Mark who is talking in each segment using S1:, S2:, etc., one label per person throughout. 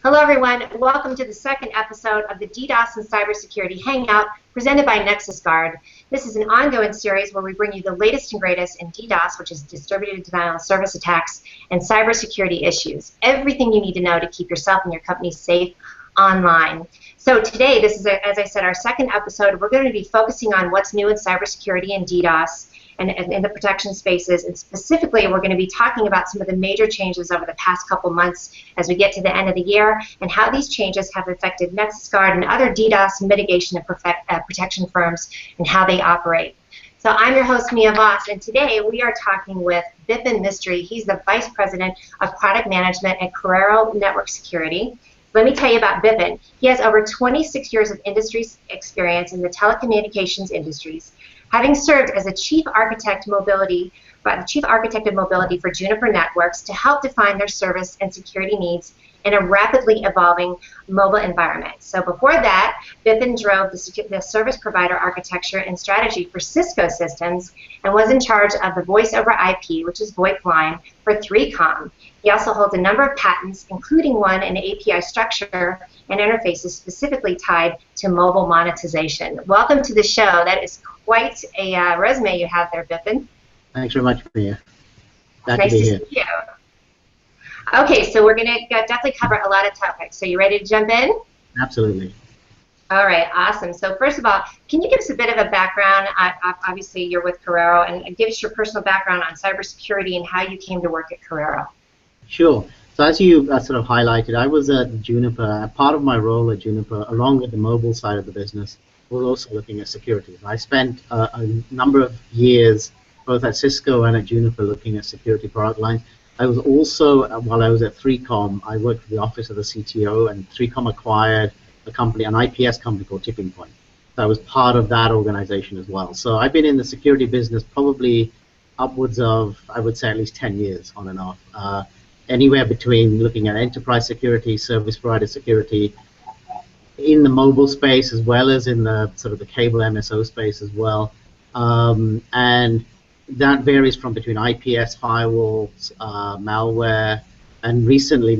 S1: Hello everyone, welcome to the second episode of the DDoS and Cybersecurity Hangout presented by Nexusguard. This is an ongoing series where we bring you the latest and greatest in DDoS, which is distributed denial of service attacks, and cybersecurity issues. Everything you need to know to keep yourself and your company safe online. So today, this is, as I said, our second episode. We're going to be focusing on what's new in cybersecurity and DDoS and in the protection spaces, and specifically we're going to be talking about some of the major changes over the past couple months as we get to the end of the year and how these changes have affected Nexusguard and other DDoS mitigation and protection firms and how they operate. So I'm your host, Mia Voss, and today we are talking with Bipin Mistry. He's the Vice President of Product Management at Corero Network Security. Let me tell you about Bipin. He has over 26 years of industry experience in the telecommunications industries, having served as a chief architect of mobility for Juniper Networks to help define their service and security needs in a rapidly evolving mobile environment. So before that, Bipin drove the service provider architecture and strategy for Cisco systems and was in charge of the voice over IP, which is VoIP line, for 3Com. He also holds a number of patents, including one in API structure and interfaces specifically tied to mobile monetization. Welcome to the show. That is quite a resume you have there, Bipin.
S2: Thanks very much, Mia.
S1: Nice to see you. Okay, so we're going to definitely cover a lot of topics. So you ready to jump in?
S2: Absolutely.
S1: All right, awesome. So first of all, can you give us a bit of a background? Obviously, you're with Corero, and give us your personal background on cybersecurity and how you came to work at Corero.
S2: Sure. So as you sort of highlighted, I was at Juniper. Part of my role at Juniper, along with the mobile side of the business, was also looking at security. I spent a number of years both at Cisco and at Juniper looking at security product lines. I was also, while I was at 3Com, I worked for the office of the CTO, and 3Com acquired a company, an IPS company called Tipping Point. So I was part of that organization as well. So I've been in the security business probably upwards of, I would say, at least 10 years on and off. Anywhere between looking at enterprise security, service provider security, in the mobile space as well as in the sort of the cable MSO space as well. And that varies from between IPS firewalls, malware, and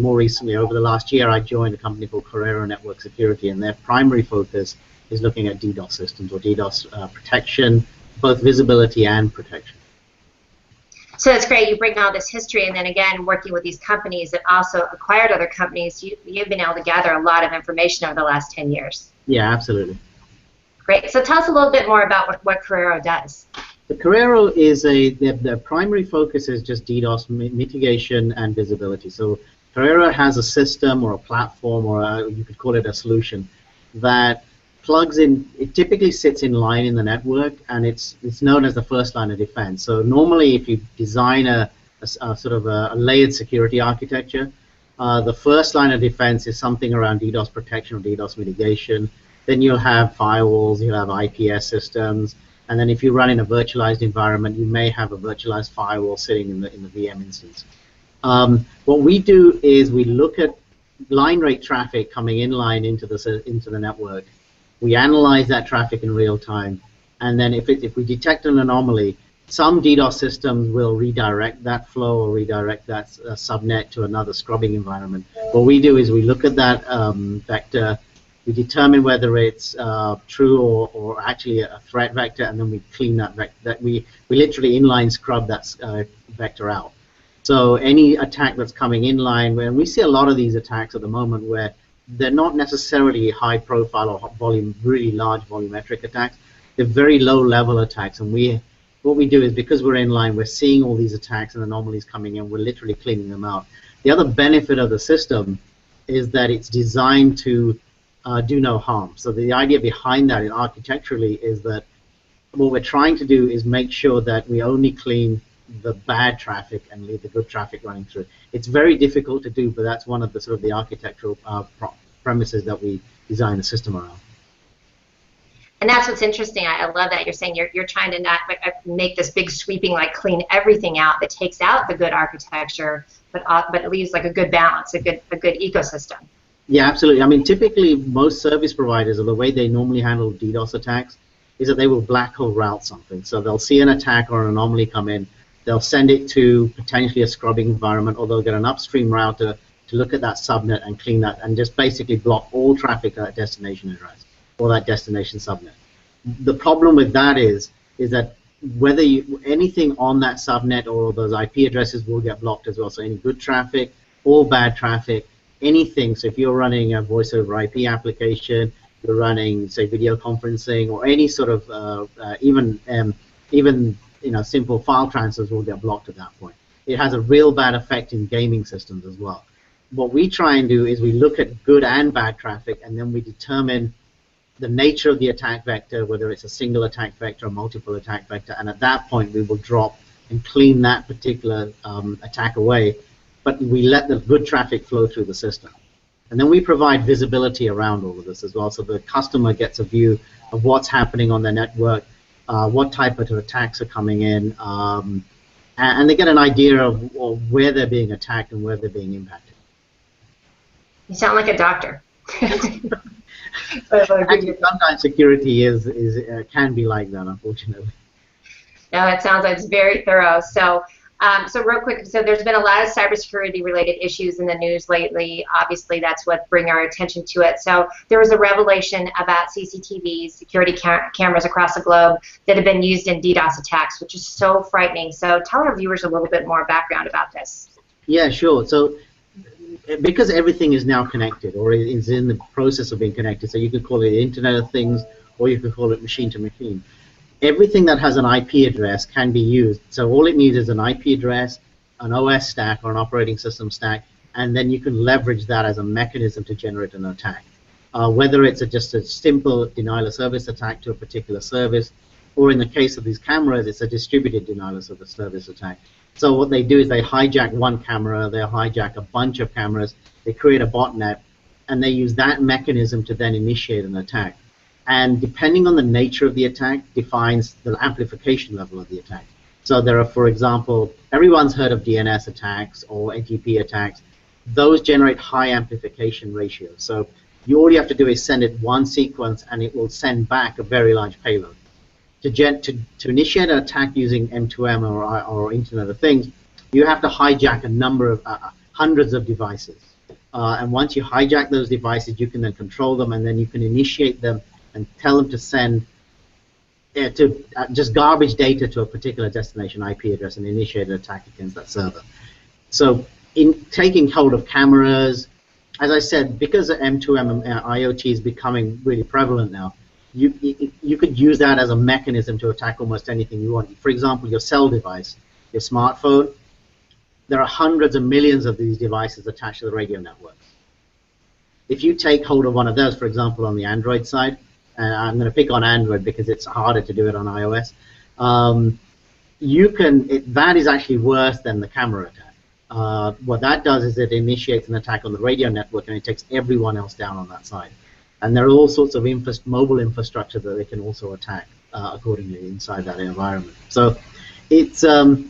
S2: more recently, over the last year, I joined a company called Corero Network Security, and their primary focus is looking at DDoS systems or DDoS protection, both visibility and protection.
S1: So it's great. You bring all this history, and then again, working with these companies that also acquired other companies, you've been able to gather a lot of information over the last 10 years.
S2: Yeah, absolutely.
S1: Great. So tell us a little bit more about what Corero does.
S2: The Corero is their primary focus is just DDoS mitigation and visibility. So Corero has a system or a platform, or you could call it a solution, that plugs in. It typically sits in line in the network, and it's known as the first line of defense. So normally, if you design a sort of a layered security architecture, the first line of defense is something around DDoS protection or DDoS mitigation. Then you'll have firewalls, you'll have IPS systems, and then if you run in a virtualized environment, you may have a virtualized firewall sitting in the VM instance. What we do is we look at line rate traffic coming in line into the network. We analyze that traffic in real time, and then if we detect an anomaly, some DDoS systems will redirect that flow or redirect that subnet to another scrubbing environment. What we do is we look at that vector, we determine whether it's true or actually a threat vector, and then we clean that vector. We literally inline scrub that vector out. So any attack that's coming inline, and we see a lot of these attacks at the moment where they're not necessarily high profile or really large volumetric attacks. They're very low level attacks, and what we do is, because we're inline, we're seeing all these attacks and anomalies coming in, we're literally cleaning them out. The other benefit of the system is that it's designed to do no harm. So the idea behind that architecturally is that what we're trying to do is make sure that we only clean the bad traffic and leave the good traffic running through. It's very difficult to do, but that's one of the sort of the architectural premises that we design the system around.
S1: And that's what's interesting. I love that you're saying you're trying to not make this big sweeping, like clean everything out that takes out the good architecture, but it leaves like a good balance, a good ecosystem.
S2: Yeah, absolutely. I mean, typically most service providers, or the way they normally handle DDoS attacks, is that they will black hole route something. So they'll see an attack or an anomaly come in, they'll send it to potentially a scrubbing environment, or they'll get an upstream router to to look at that subnet and clean that and just basically block all traffic at that destination address or that destination subnet. The problem with that is that whether anything on that subnet or those IP addresses will get blocked as well. So any good traffic or bad traffic, anything. So if you're running a voice over IP application, you're running, say, video conferencing, or any sort of even simple file transfers will get blocked at that point. It has a real bad effect in gaming systems as well. What we try and do is we look at good and bad traffic, and then we determine the nature of the attack vector, whether it's a single attack vector or multiple attack vector, and at that point we will drop and clean that particular attack away, but we let the good traffic flow through the system. And then we provide visibility around all of this as well, so the customer gets a view of what's happening on their network, what type of attacks are coming in, and they get an idea of where they're being attacked and where they're being impacted.
S1: You sound like a doctor.
S2: Actually, sometimes security can be like that, unfortunately.
S1: No, it sounds like it's very thorough. So real quick, so there's been a lot of cybersecurity related issues in the news lately. Obviously, that's what bring our attention to it. So there was a revelation about CCTVs, security cameras across the globe that have been used in DDoS attacks, which is so frightening. So tell our viewers a little bit more background about this.
S2: Yeah, sure. So because everything is now connected, or is in the process of being connected, so you could call it Internet of Things, or you could call it machine to machine. Everything that has an IP address can be used. So all it needs is an IP address, an OS stack, or an operating system stack, and then you can leverage that as a mechanism to generate an attack. Whether it's just a simple denial of service attack to a particular service, or in the case of these cameras, it's a distributed denial of service attack. So what they do is they hijack one camera, they hijack a bunch of cameras, they create a botnet, and they use that mechanism to then initiate an attack. And depending on the nature of the attack, defines the amplification level of the attack. So there are, for example, everyone's heard of DNS attacks or ATP attacks. Those generate high amplification ratios. So all you have to do is send it one sequence, and it will send back a very large payload. To initiate an attack using M2M or Internet of Things, you have to hijack a number of hundreds of devices. And once you hijack those devices, you can then control them, and then you can initiate them and tell them to send just garbage data to a particular destination IP address and initiate an attack against that server. So in taking hold of cameras, as I said, because M2M and IoT is becoming really prevalent now, you could use that as a mechanism to attack almost anything you want. For example, your cell device, your smartphone, there are hundreds of millions of these devices attached to the radio network. If you take hold of one of those, for example, on the Android side, and I'm going to pick on Android because it's harder to do it on iOS, that is actually worse than the camera attack. What that does is it initiates an attack on the radio network, and it takes everyone else down on that side. And there are all sorts of mobile infrastructure that they can also attack accordingly inside that environment. So it's so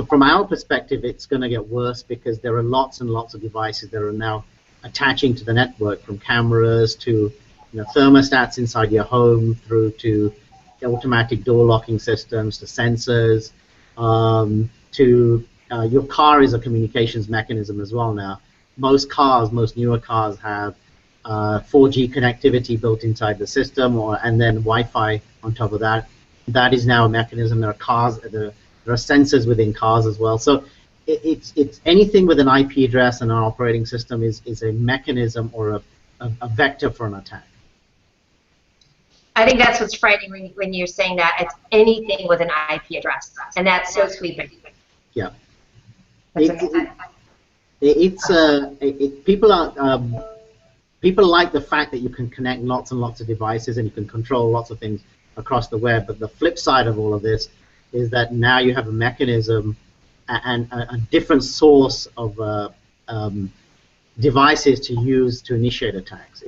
S2: from our perspective, it's going to get worse because there are lots and lots of devices that are now attaching to the network, from cameras to thermostats inside your home, through to automatic door locking systems, to sensors, to your car is a communications mechanism as well now. Most newer cars have 4G connectivity built inside the system, and then Wi-Fi on top of that. That is now a mechanism. There are sensors within cars as well. So it's anything with an IP address and an operating system is a mechanism or a vector for an attack.
S1: I think that's what's frightening when you're saying that. It's anything with an IP address, and that's so sweeping.
S2: Yeah. People like the fact that you can connect lots and lots of devices and you can control lots of things across the web, but the flip side of all of this is that now you have a mechanism and a different source of devices to use to initiate attacks.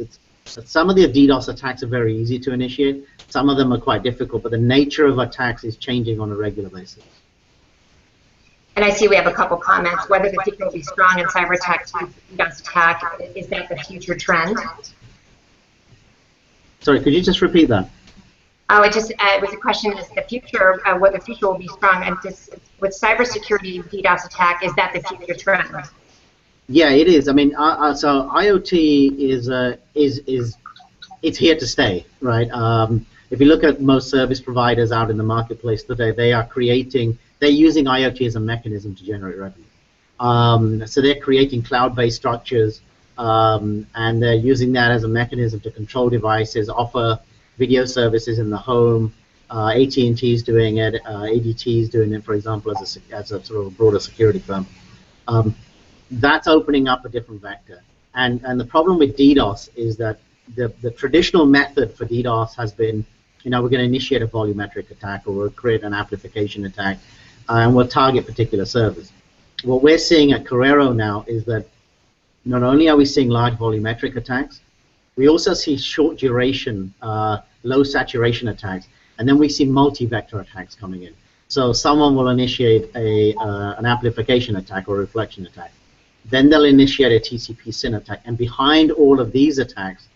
S2: Some of the DDoS attacks are very easy to initiate, some of them are quite difficult, but the nature of attacks is changing on a regular basis.
S1: And I see we have a couple comments. Whether the future will be strong in cyber attack, DDoS attack, is that the future trend?
S2: Sorry, could you just repeat that?
S1: Oh, it was a question: is the future, whether the future will be strong, and with cybersecurity DDoS attack, is that the future trend?
S2: Yeah, it is. I mean, so IoT is it's here to stay, right? If you look at most service providers out in the marketplace today, they're using IoT as a mechanism to generate revenue. So they're creating cloud-based structures, and they're using that as a mechanism to control devices, offer video services in the home. AT&T is doing it. ADT is doing it, for example, as a sort of a broader security firm. That's opening up a different vector. And the problem with DDoS is that the traditional method for DDoS has been, we're going to initiate a volumetric attack, or we'll create an amplification attack, and we'll target particular servers. What we're seeing at Corero now is that not only are we seeing large volumetric attacks, we also see short duration, low saturation attacks, and then we see multi-vector attacks coming in. So someone will initiate an amplification attack or a reflection attack. Then they'll initiate a TCP SYN attack, and behind all of these attacks,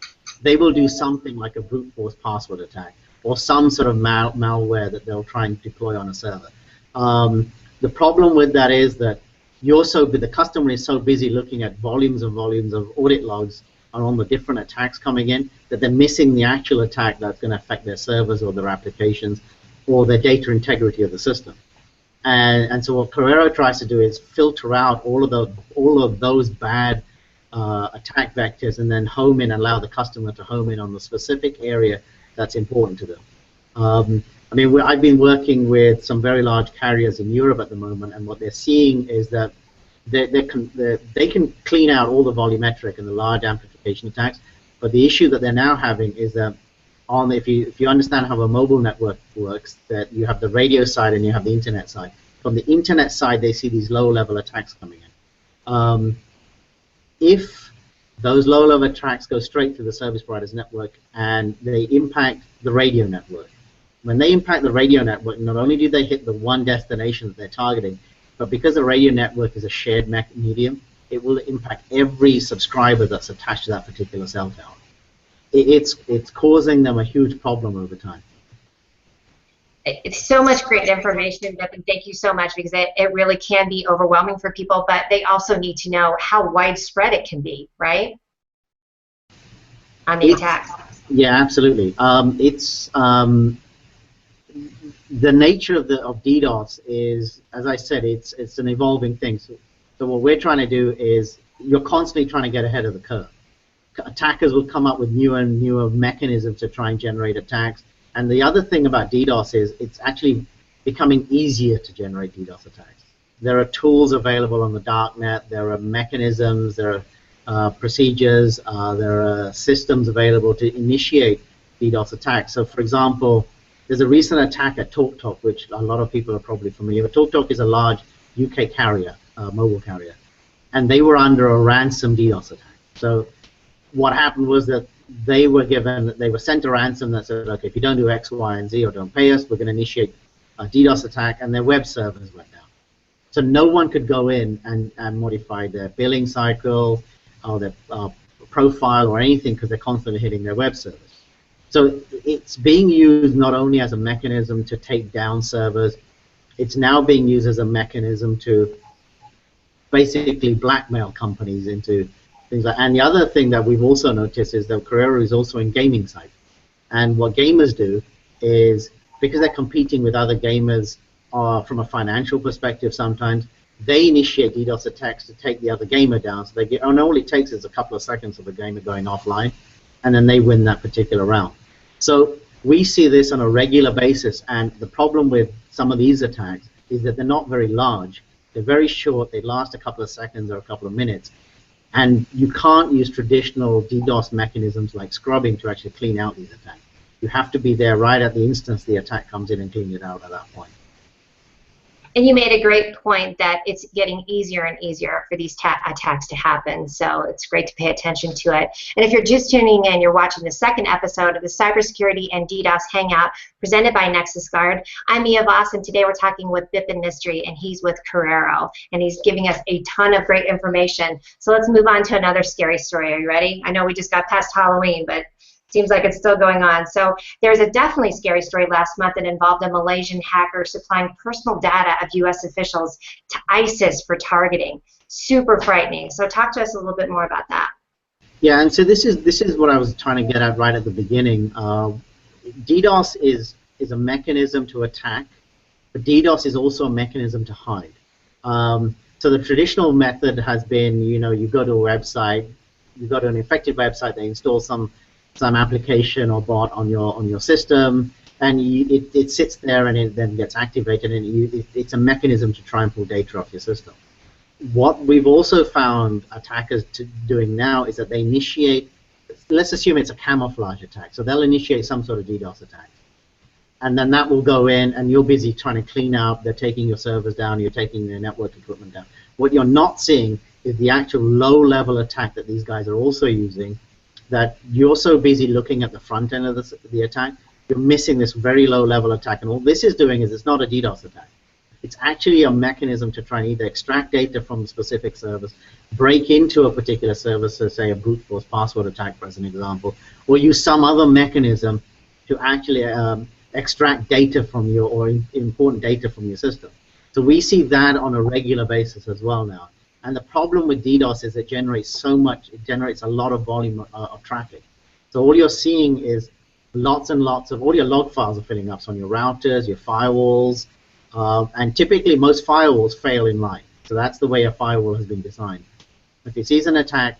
S2: they will do something like a brute force password attack or some sort of malware that they'll try and deploy on a server. The problem with that is that the customer is so busy looking at volumes and volumes of audit logs on the different attacks coming in that they're missing the actual attack that's going to affect their servers or their applications or the data integrity of the system. And so what Corero tries to do is filter out all of those bad attack vectors and then home in and allow the customer to home in on the specific area that's important to them. I mean, I've been working with some very large carriers in Europe at the moment, and what they're seeing is that they can clean out all the volumetric and the large amplification attacks, but the issue that they're now having is that if you understand how a mobile network works, that you have the radio side and you have the internet side. From the internet side, they see these low-level attacks coming in. If those low-level attacks go straight through the service provider's network and they impact the radio network, when they impact the radio network, not only do they hit the one destination that they're targeting, but because the radio network is a shared medium, it will impact every subscriber that's attached to that particular cell tower. It's causing them a huge problem over time.
S1: It's so much great information, Bipin. Thank you so much, because it really can be overwhelming for people, but they also need to know how widespread it can be, right? On the attacks.
S2: Yeah, absolutely. The nature of DDoS is, as I said, it's an evolving thing. So what we're trying to do is you're constantly trying to get ahead of the curve. Attackers will come up with newer and newer mechanisms to try and generate attacks. And the other thing about DDoS is it's actually becoming easier to generate DDoS attacks. There are tools available on the darknet. There are mechanisms. There are procedures. There are systems available to initiate DDoS attacks. So, for example, there's a recent attack at TalkTalk, which a lot of people are probably familiar with. TalkTalk is a large UK carrier, mobile carrier, and they were under a ransom DDoS attack. So what happened was that they were sent a ransom that said, okay, if you don't do X, Y, and Z or don't pay us, we're going to initiate a DDoS attack, and their web servers went down. So no one could go in and modify their billing cycle or their profile or anything because they're constantly hitting their web servers. So it's being used not only as a mechanism to take down servers, it's now being used as a mechanism to basically blackmail companies into things like. And the other thing that we've also noticed is that Corero is also in gaming sites. And what gamers do is, because they're competing with other gamers from a financial perspective sometimes, they initiate DDoS attacks to take the other gamer down. So and all it takes is a couple of seconds of the gamer going offline, and then they win that particular round. So we see this on a regular basis, and the problem with some of these attacks is that they're not very large. They're very short. They last a couple of seconds or a couple of minutes, and you can't use traditional DDoS mechanisms like scrubbing to actually clean out these attacks. You have to be there right at the instance the attack comes in and clean it out at that point.
S1: And you made a great point that it's getting easier and easier for these attacks to happen, so it's great to pay attention to it. And if you're just tuning in, you're watching the second episode of the Cybersecurity and DDoS Hangout presented by Nexusguard. I'm Mia Voss, and today we're talking with Bipin Mistry, and he's with Corero, and he's giving us a ton of great information. So let's move on to another scary story. Are you ready? I know we just got past Halloween, but seems like it's still going on. So there's a definitely scary story last month that involved a Malaysian hacker supplying personal data of U.S. officials to ISIS for targeting. Super frightening. So talk to us a little bit more about that.
S2: Yeah, and so this is what I was trying to get at right at the beginning. DDoS is a mechanism to attack, but DDoS is also a mechanism to hide. So the traditional method has been, you go to a website, you go to an infected website, they install some application or bot on your system, and it sits there and it then gets activated, and it's a mechanism to try and pull data off your system. What we've also found attackers doing now is that they initiate, let's assume it's a camouflage attack, so they'll initiate some sort of DDoS attack. And then that will go in, and you're busy trying to clean up, they're taking your servers down, you're taking your network equipment down. What you're not seeing is the actual low-level attack that these guys are also using, that you're so busy looking at the front end of the attack, you're missing this very low-level attack. And all this is doing is it's not a DDoS attack. It's actually a mechanism to try and either extract data from specific servers, break into a particular service, so say a brute force password attack, as an example, or use some other mechanism to actually extract data from important data from your system. So we see that on a regular basis as well now. And the problem with DDoS is it generates a lot of volume of traffic. So all you're seeing is lots and lots of, all your log files are filling up, so on your routers, your firewalls, and typically most firewalls fail in line. So that's the way a firewall has been designed. If it sees an attack,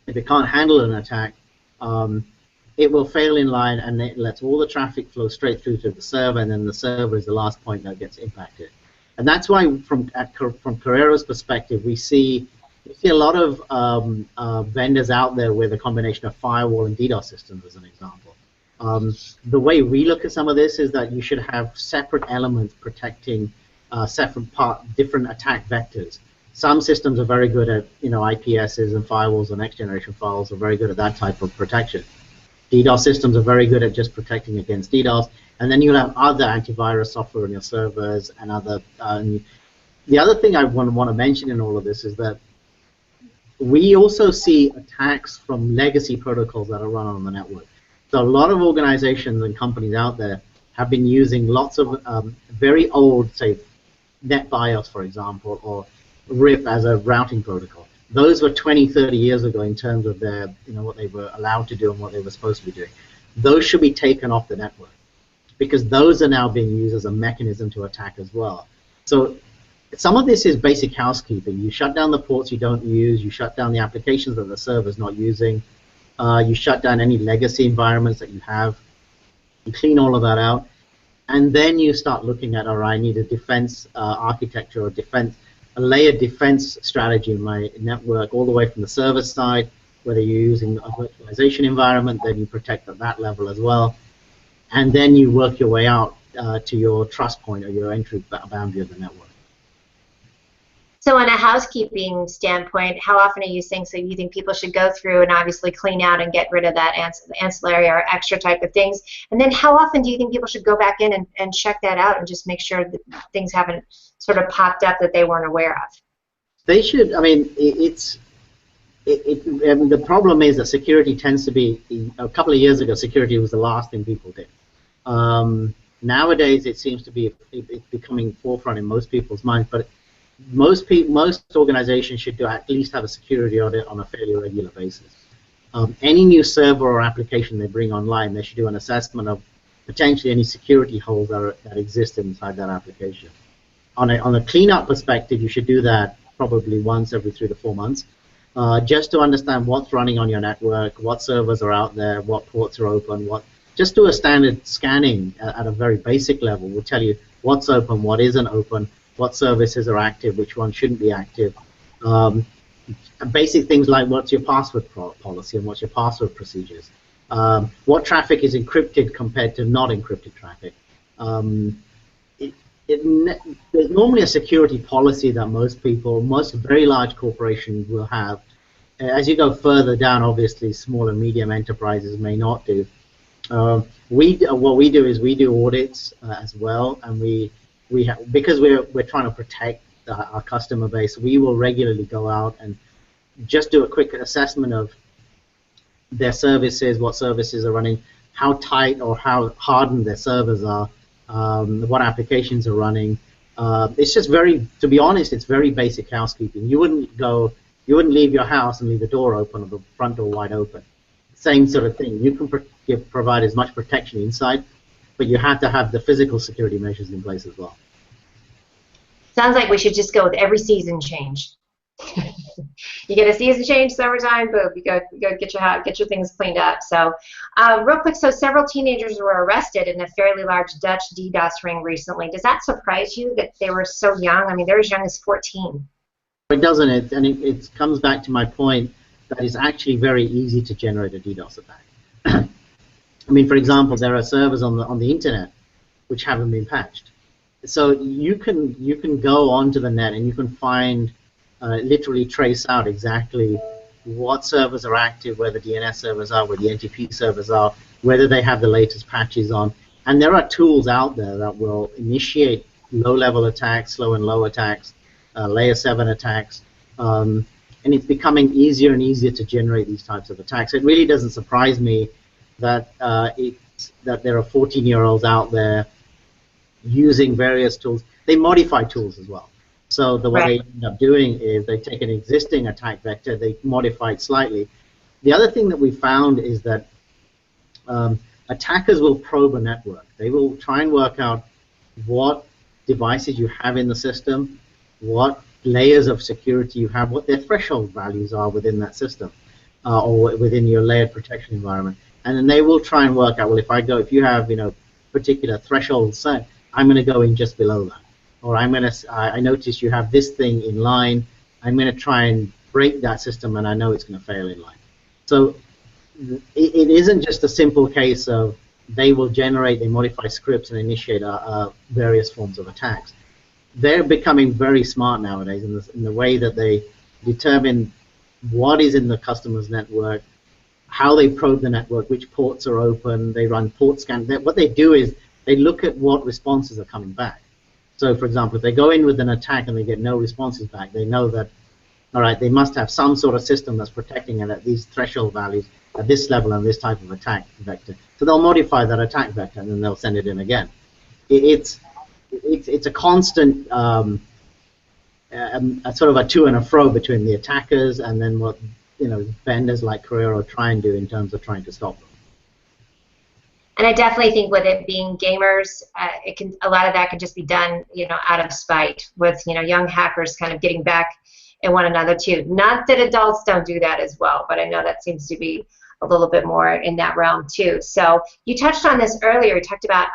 S2: if it can't handle an attack, it will fail in line, and it lets all the traffic flow straight through to the server, and then the server is the last point that gets impacted. And that's why, from Corero's perspective, we see a lot of vendors out there with a combination of firewall and DDoS systems, as an example. The way we look at some of this is that you should have separate elements protecting different attack vectors. Some systems are very good at, IPSs and firewalls or next generation firewalls are very good at that type of protection. DDoS systems are very good at just protecting against DDoS, and then you'll have other antivirus software on your servers and other. The other thing I want to mention in all of this is that we also see attacks from legacy protocols that are run on the network. So a lot of organizations and companies out there have been using lots of very old, say, NetBIOS, for example, or RIP as a routing protocol. Those were 20, 30 years ago in terms of their, what they were allowed to do and what they were supposed to be doing. Those should be taken off the network, because those are now being used as a mechanism to attack as well. So some of this is basic housekeeping. You shut down the ports you don't use, you shut down the applications that the server's not using, you shut down any legacy environments that you have, you clean all of that out, and then you start looking at, all right, I need a defense architecture or a layered defense strategy in my network, all the way from the server side, whether you're using a virtualization environment, then you protect at that level as well. And then you work your way out to your trust point or your entry boundary of the network.
S1: So on a housekeeping standpoint, how often are you saying, so you think people should go through and obviously clean out and get rid of that ancillary or extra type of things? And then how often do you think people should go back in and check that out and just make sure that things haven't sort of popped up that they weren't aware of? They
S2: should. I mean, the problem is that security tends to be, a couple of years ago, security was the last thing people did. Nowadays, it seems to be it's becoming forefront in most people's minds, but most organizations should at least have a security audit on a fairly regular basis. Any new server or application they bring online, they should do an assessment of potentially any security holes that exist inside that application. On a cleanup perspective, you should do that probably once every 3 to 4 months, just to understand what's running on your network, what servers are out there, what ports are open, just do a standard scanning at a very basic level. Will tell you what's open, what isn't open, what services are active, which ones shouldn't be active. Basic things like what's your password policy and what's your password procedures. What traffic is encrypted compared to not encrypted traffic. There's normally a security policy that most very large corporations will have. As you go further down, obviously, small and medium enterprises may not do. What we do is we do audits as well, and because we're trying to protect our customer base, we will regularly go out and just do a quick assessment of their services, what services are running, how tight or how hardened their servers are, what applications are running. It's just to be honest, it's very basic housekeeping. You wouldn't leave your house and leave the door open or the front door wide open. Same sort of thing. You can provide as much protection inside, but you have to have the physical security measures in place as well.
S1: Sounds like we should just go with every season change. You get a season change, summertime, boom, you go get your things cleaned up. So, real quick, so several teenagers were arrested in a fairly large Dutch DDoS ring recently. Does that surprise you that they were so young? I mean, they're as young as 14.
S2: It doesn't, and it comes back to my point that it's actually very easy to generate a DDoS attack. I mean, for example, there are servers on the internet which haven't been patched. So you can go onto the net and you can find, literally trace out exactly what servers are active, where the DNS servers are, where the NTP servers are, whether they have the latest patches on. And there are tools out there that will initiate low-level attacks, slow and low attacks, layer 7 attacks, and it's becoming easier and easier to generate these types of attacks. It really doesn't surprise me that that there are 14-year-olds out there using various tools. They modify tools as well. So what they end up doing is they take an existing attack vector, they modify it slightly. The other thing that we found is that attackers will probe a network. They will try and work out what devices you have in the system, what layers of security you have, what their threshold values are within that system, or within your layered protection environment. And then they will try and work out, well, if you have particular threshold set, I'm going to go in just below that. Or I notice you have this thing in line, I'm going to try and break that system, and I know it's going to fail in line. So it isn't just a simple case of they modify scripts and initiate various forms of attacks. They're becoming very smart nowadays in the way that they determine what is in the customer's network, how they probe the network, which ports are open, they run port scans. What they do is they look at what responses are coming back. So, for example, if they go in with an attack and they get no responses back, they know that, all right, they must have some sort of system that's protecting it at these threshold values, at this level, and this type of attack vector. So they'll modify that attack vector, and then they'll send it in again. It's a constant a sort of a to and a fro between the attackers and then what vendors like Corero try and do in terms of trying to stop them.
S1: And I definitely think with it being gamers, a lot of that can just be done, out of spite, with young hackers kind of getting back at one another too. Not that adults don't do that as well, but I know that seems to be a little bit more in that realm too. So you touched on this earlier. You talked about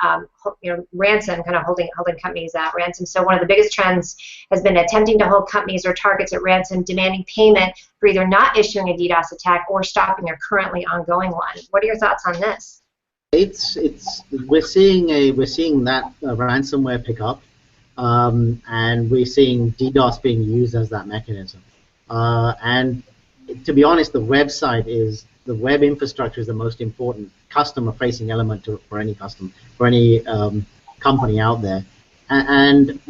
S1: ransom, kind of holding companies at ransom. So one of the biggest trends has been attempting to hold companies or targets at ransom, demanding payment for either not issuing a DDoS attack or stopping a currently ongoing one. What are your thoughts on this?
S2: We're seeing that ransomware pick up, and we're seeing DDoS being used as that mechanism. And to be honest, the web infrastructure is the most important customer-facing element for any company out there, and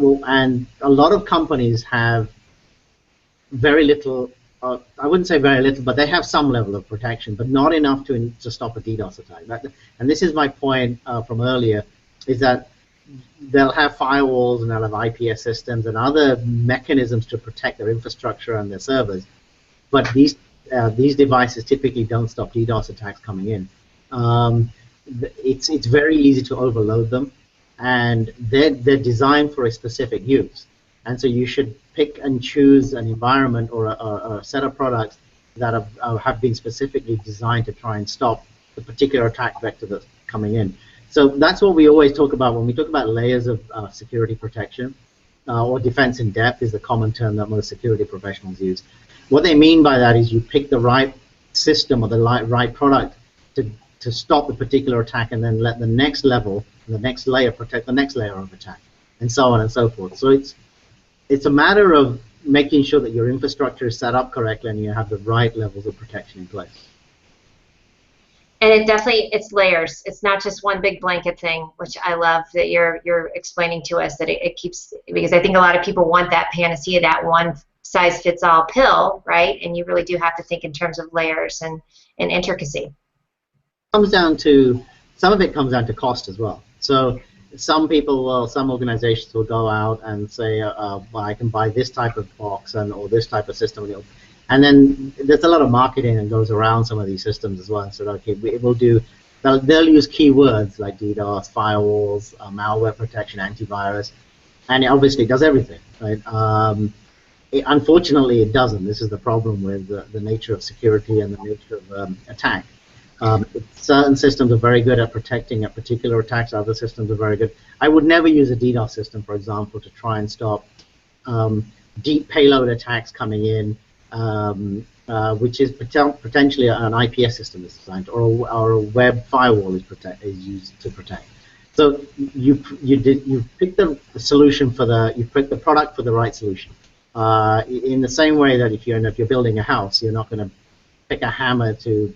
S2: a lot of companies have very little. I wouldn't say very little, but they have some level of protection, but not enough to stop a DDoS attack. And this is my point from earlier, is that they'll have firewalls and they'll have IPS systems and other mechanisms to protect their infrastructure and their servers, but these devices typically don't stop DDoS attacks coming in. It's very easy to overload them, and they're designed for a specific use. And so you should pick and choose an environment or a set of products that have been specifically designed to try and stop the particular attack vector that's coming in. So that's what we always talk about when we talk about layers of security protection, or defense in depth is the common term that most security professionals use. What they mean by that is you pick the right system or the right product to stop the particular attack, and then let the next level, the next layer protect the next layer of attack, and so on and so forth. So it's a matter of making sure that your infrastructure is set up correctly and you have the right levels of protection in place.
S1: And it's layers. It's not just one big blanket thing, which I love that you're explaining to us, that it keeps, because I think a lot of people want that panacea, that one size-fits-all pill, right? And you really do have to think in terms of layers and intricacy.
S2: Comes down to, some of it comes down to cost as well. So some organizations will go out and say, well, I can buy this type of box or this type of system, and then there's a lot of marketing that goes around some of these systems as well. So okay, they'll use keywords like DDoS, firewalls, malware protection, antivirus, and it obviously does everything, right? Unfortunately, it doesn't. This is the problem with the nature of security and the nature of attack. Certain systems are very good at protecting at particular attacks. Other systems are very good. I would never use a DDoS system, for example, to try and stop deep payload attacks coming in, which is potentially an IPS system is designed, or a web firewall is used to protect. So you pick the solution you pick the product for the right solution. In the same way that if you're building a house, you're not going to pick a hammer to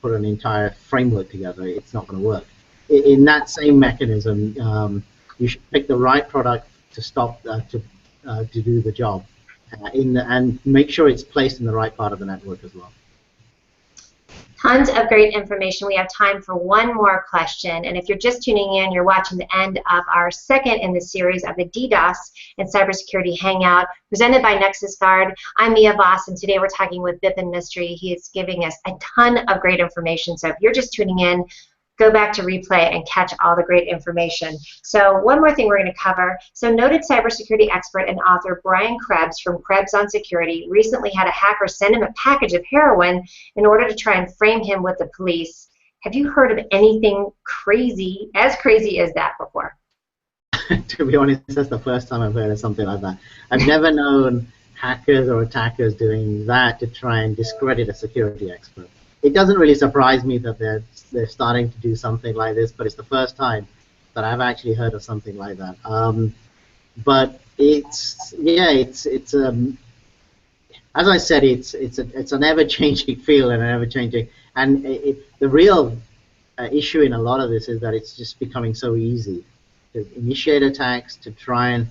S2: put an entire framework together. It's not going to work. In that same mechanism, you should pick the right product to do the job, and make sure it's placed in the right part of the network as well.
S1: Tons of great information. We have time for one more question. And if you're just tuning in, you're watching the end of our second in the series of the DDoS and Cybersecurity Hangout presented by Nexusguard. I'm Mia Voss, and today we're talking with Bipin Mistry. He is giving us a ton of great information. So if you're just tuning in, go back to replay and catch all the great information. So one more thing we're going to cover. So noted cybersecurity expert and author Brian Krebs from Krebs on Security recently had a hacker send him a package of heroin in order to try and frame him with the police. Have you heard of anything crazy as that before?
S2: To be honest, that's the first time I've heard of something like that. I've never known hackers or attackers doing that to try and discredit a security expert. It doesn't really surprise me that they're starting to do something like this, but it's the first time that I've actually heard of something like that. But as I said, it's an ever-changing field and an ever-changing, and the real issue in a lot of this is that it's just becoming so easy to initiate attacks, to try and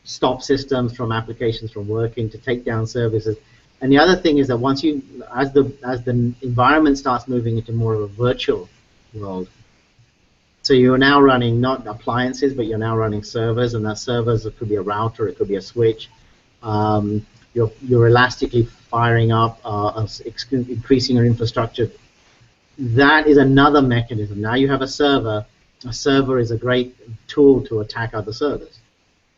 S2: stop systems from applications from working, to take down services. And the other thing is that as the environment starts moving into more of a virtual world, so you're now running not appliances, but you're now running servers, and that servers, it could be a router, it could be a switch. You're elastically firing up, increasing your infrastructure. That is another mechanism. Now you have a server. A server is a great tool to attack other servers.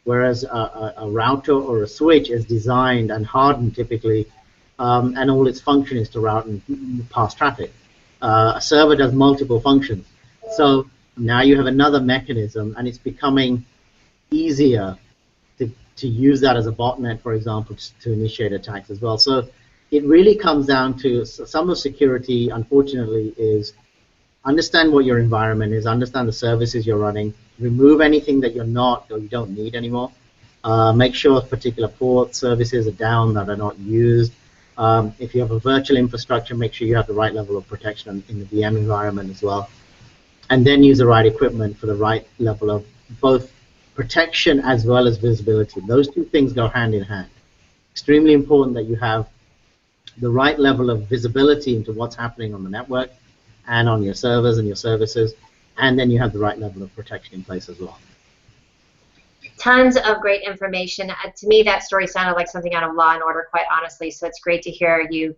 S2: Whereas a router or a switch is designed and hardened typically, and all its function is to route and pass traffic. A server does multiple functions. So now you have another mechanism, and it's becoming easier to use that as a botnet, for example, to initiate attacks as well. So it really comes down to some of security, unfortunately, is understand what your environment is, understand the services you're running, remove anything that you're not or you don't need anymore. Make sure particular port services are down that are not used. If you have a virtual infrastructure, make sure you have the right level of protection in the VM environment as well. And then use the right equipment for the right level of both protection as well as visibility. Those two things go hand in hand. Extremely important that you have the right level of visibility into what's happening on the network and on your servers and your services, and then you have the right level of protection in place as well.
S1: Tons of great information. To me, that story sounded like something out of Law and Order, quite honestly. So it's great to hear you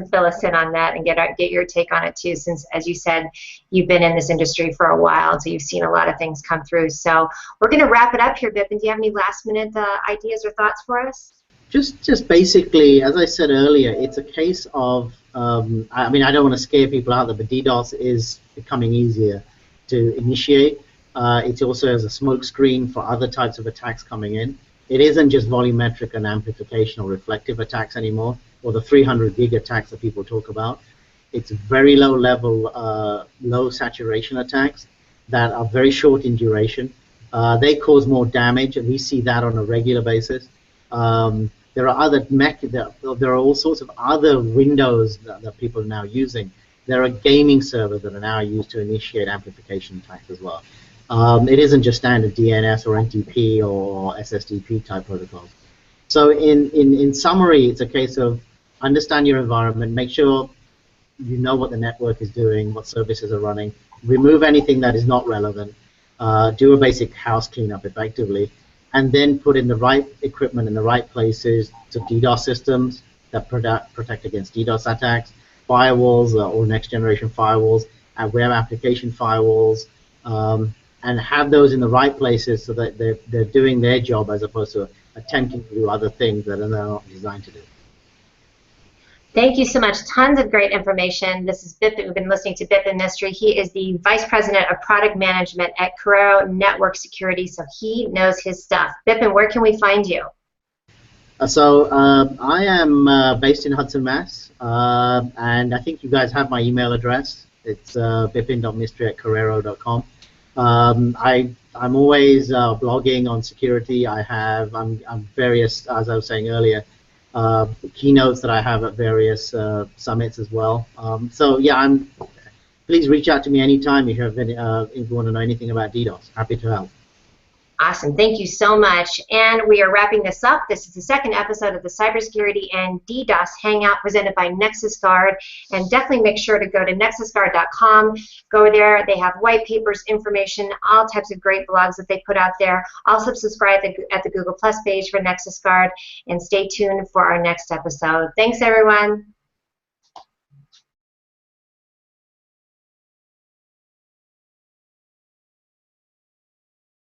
S1: fill us in on that and get your take on it too. Since, as you said, you've been in this industry for a while, so you've seen a lot of things come through. So we're going to wrap it up here, Bipin. Do you have any last-minute ideas or thoughts for us?
S2: Just basically, as I said earlier, it's a case of I mean, I don't want to scare people out there, but DDoS is becoming easier to initiate. It also has a smoke screen for other types of attacks coming in. It isn't just volumetric and amplification or reflective attacks anymore, or the 300 gig attacks that people talk about. It's very low level, low saturation attacks that are very short in duration. They cause more damage, and we see that on a regular basis. There are all sorts of other windows that people are now using. There are gaming servers that are now used to initiate amplification attacks as well. It isn't just standard DNS or NTP or SSDP type protocols. So in summary, it's a case of understand your environment, make sure you know what the network is doing, what services are running, remove anything that is not relevant, do a basic house cleanup effectively, and then put in the right equipment in the right places to DDoS systems that protect against DDoS attacks, firewalls or next generation firewalls, and web application firewalls, and have those in the right places so that they're doing their job as opposed to attempting to do other things that are not designed to do.
S1: Thank you so much. Tons of great information. This is Bipin. We've been listening to Bipin Mistry. He is the Vice President of Product Management at Corero Network Security, so he knows his stuff. Bipin, where can we find you?
S2: I am based in Hudson, Mass, and I think you guys have my email address. It's bipin.mistry@corero.com. I'm always blogging on security. I'm various, as I was saying earlier, keynotes that I have at various summits as well. So yeah, please reach out to me anytime if you have if you want to know anything about DDoS. Happy to help.
S1: Awesome. Thank you so much. And we are wrapping this up. This is the second episode of the Cybersecurity and DDoS Hangout presented by Nexusguard. And definitely make sure to go to nexusguard.com. Go there. They have white papers, information, all types of great blogs that they put out there. Also subscribe at the Google Plus page for Nexusguard. And stay tuned for our next episode. Thanks, everyone.